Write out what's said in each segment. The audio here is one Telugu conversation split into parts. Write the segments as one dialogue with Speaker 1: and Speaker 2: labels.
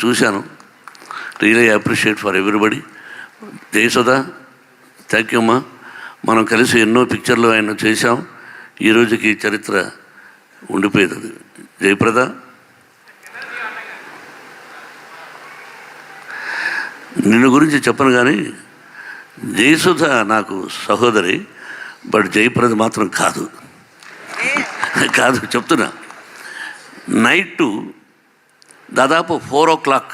Speaker 1: చూశాను. Really appreciate for everybody. Jayasudha, thank you అమ్మా. మనం కలిసి ఎన్నో పిక్చర్లు ఆయన చేశాం. ఈరోజుకి చరిత్ర ఉండిపోయేది. జయప్రద, నిన్ను గురించి చెప్పను కానీ జయసుధ నాకు సహోదరి, బట్ జయప్రద మాత్రం కాదు. చెప్తున్నా. నైట్ దాదాపు 4 o'clock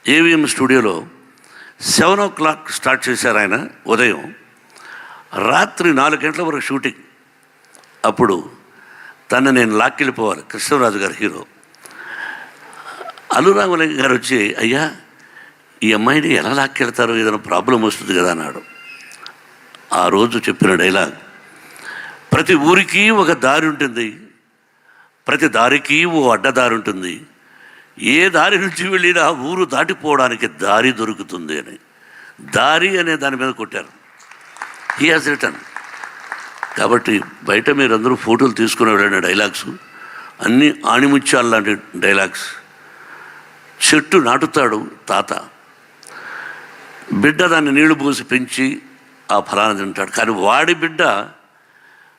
Speaker 1: ఏవిఎం స్టూడియోలో 7 o'clock స్టార్ట్ చేశారు ఆయన. ఉదయం రాత్రి 4 గంటల వరకు షూటింగ్. అప్పుడు తను నేను లాక్కెళ్ళిపోవాలి. కృష్ణరాజు గారు హీరో. అల్లురామలింగ గారు వచ్చి, అయ్యా ఈ అమ్మాయిని ఎలా లాక్కెళ్తారో, ఏదైనా ప్రాబ్లం వస్తుంది కదా అన్నాడు. ఆ రోజు చెప్పిన డైలాగ్, ప్రతి ఊరికి ఒక దారి ఉంటుంది, ప్రతి దారికి ఓ అడ్డదారి ఉంటుంది, ఏ దారి నుంచి వెళ్ళినా ఊరు దాటిపోవడానికి దారి దొరుకుతుంది అని. దారి అనే దాని మీద కొట్టారు. He has return. కాబట్టి బయట మీరందరూ ఫోటోలు తీసుకుని వెళ్ళిన డైలాగ్స్ అన్నీ ఆణిముత్యాలు లాంటి డైలాగ్స్. చెట్టు నాటుతాడు తాత, బిడ్డ దాన్ని నీళ్లు పోసి పెంచి ఆ ఫలాన్ని తింటాడు. కానీ వాడి బిడ్డ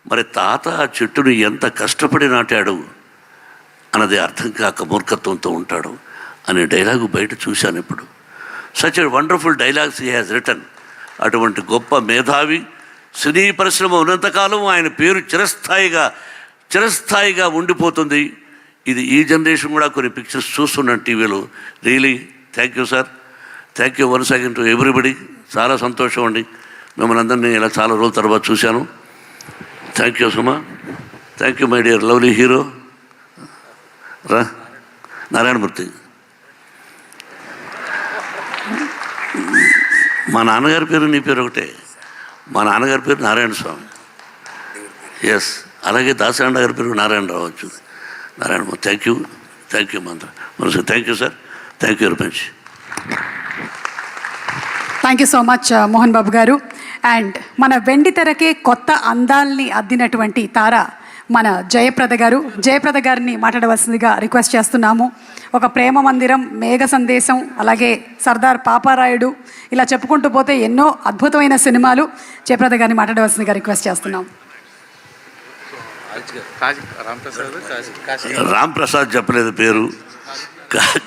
Speaker 1: మరి తాత ఆ చెట్టును ఎంత కష్టపడి నాటాడు అన్నది అర్థం కాక మూర్ఖత్వంతో ఉంటాడు అనే డైలాగు బయట చూశాను ఇప్పుడు. Such a wonderful dialogues he has return. అటువంటి గొప్ప మేధావి. సినీ పరిశ్రమ ఉన్నంతకాలం ఆయన పేరు చిరస్థాయిగా ఉండిపోతుంది. ఇది ఈ జనరేషన్ కూడా కొన్ని పిక్చర్స్ చూస్తున్నాను టీవీలో. Really thank you sir. Thank you once again to everybody. చాలా సంతోషం అండి, మిమ్మల్ని అందరినీ ఇలా చాలా రోజుల తర్వాత చూశాను. Thank you Suma. Thank you my dear lovely hero. రా నారాయణమూర్తి. మా నాన్నగారి పేరు నీ పేరు ఒకటే. మా నాన్నగారి పేరు నారాయణ స్వామి. ఎస్, అలాగే దాసరాండ గారి పేరు నారాయణరావు వచ్చింది. నారాయణమూర్తి. థ్యాంక్ యూ మంత్ర మనసు. Thank you sir. Thank you very much.
Speaker 2: Thank you so much Mohan Babu garu. And మన వెండి తెరకే కొత్త అందాల్ని అద్దినటువంటి తార మన జయప్రద గారు. జయప్రద గారిని మాట్లాడవలసిందిగా రిక్వెస్ట్ చేస్తున్నాము. ఒక ప్రేమ మందిరం, మేఘ సందేశం, అలాగే సర్దార్ పాపారాయుడు, ఇలా చెప్పుకుంటూ పోతే ఎన్నో అద్భుతమైన సినిమాలు. జయప్రద గారిని మాట్లాడవలసిందిగా రిక్వెస్ట్ చేస్తున్నాం.
Speaker 1: రామ్ ప్రసాద్ చెప్పలేదు పేరు,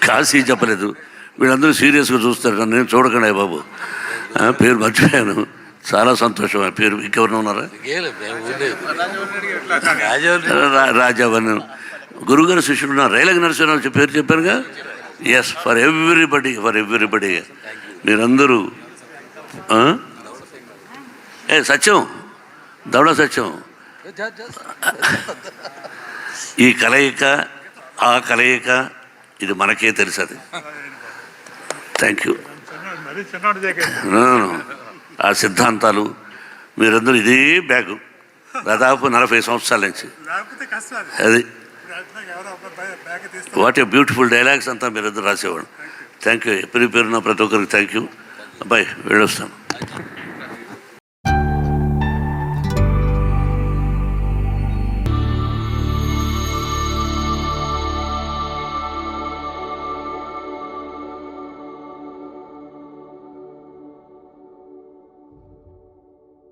Speaker 1: కాశీ చెప్పలేదు. వీళ్ళందరూ సీరియస్గా చూస్తారు, నేను చూడకుండా బాబు పేరు మర్చిపోయాను. చాలా సంతోషం. ఆ పేరు ఇంకెవరైనా ఉన్నారా? రాజావన్ గురుగారు శిష్యుడు ఉన్నారు. రైలగ నరసింహరావు పేరు చెప్పారుగా. ఎస్, ఫర్ ఎవ్రీబడి మీరందరూ. సత్యం, దౌడ సత్యం. ఈ కలయిక ఆ కలయిక ఇది మనకే తెలుసది. Thank you. ఆ సిద్ధాంతాలు మీరందరూ ఇదే బ్యాగు దాదాపు 40 సంవత్సరాల నుంచి. అది వాట్ ఏ బ్యూటిఫుల్ డైలాగ్స్ అంతా మీరందరూ రాసేవాడు. Thank you. పేరున ప్రతి ఒక్కరికి థ్యాంక్ యూ. అబ్బాయి వెళ్ళొస్తాను.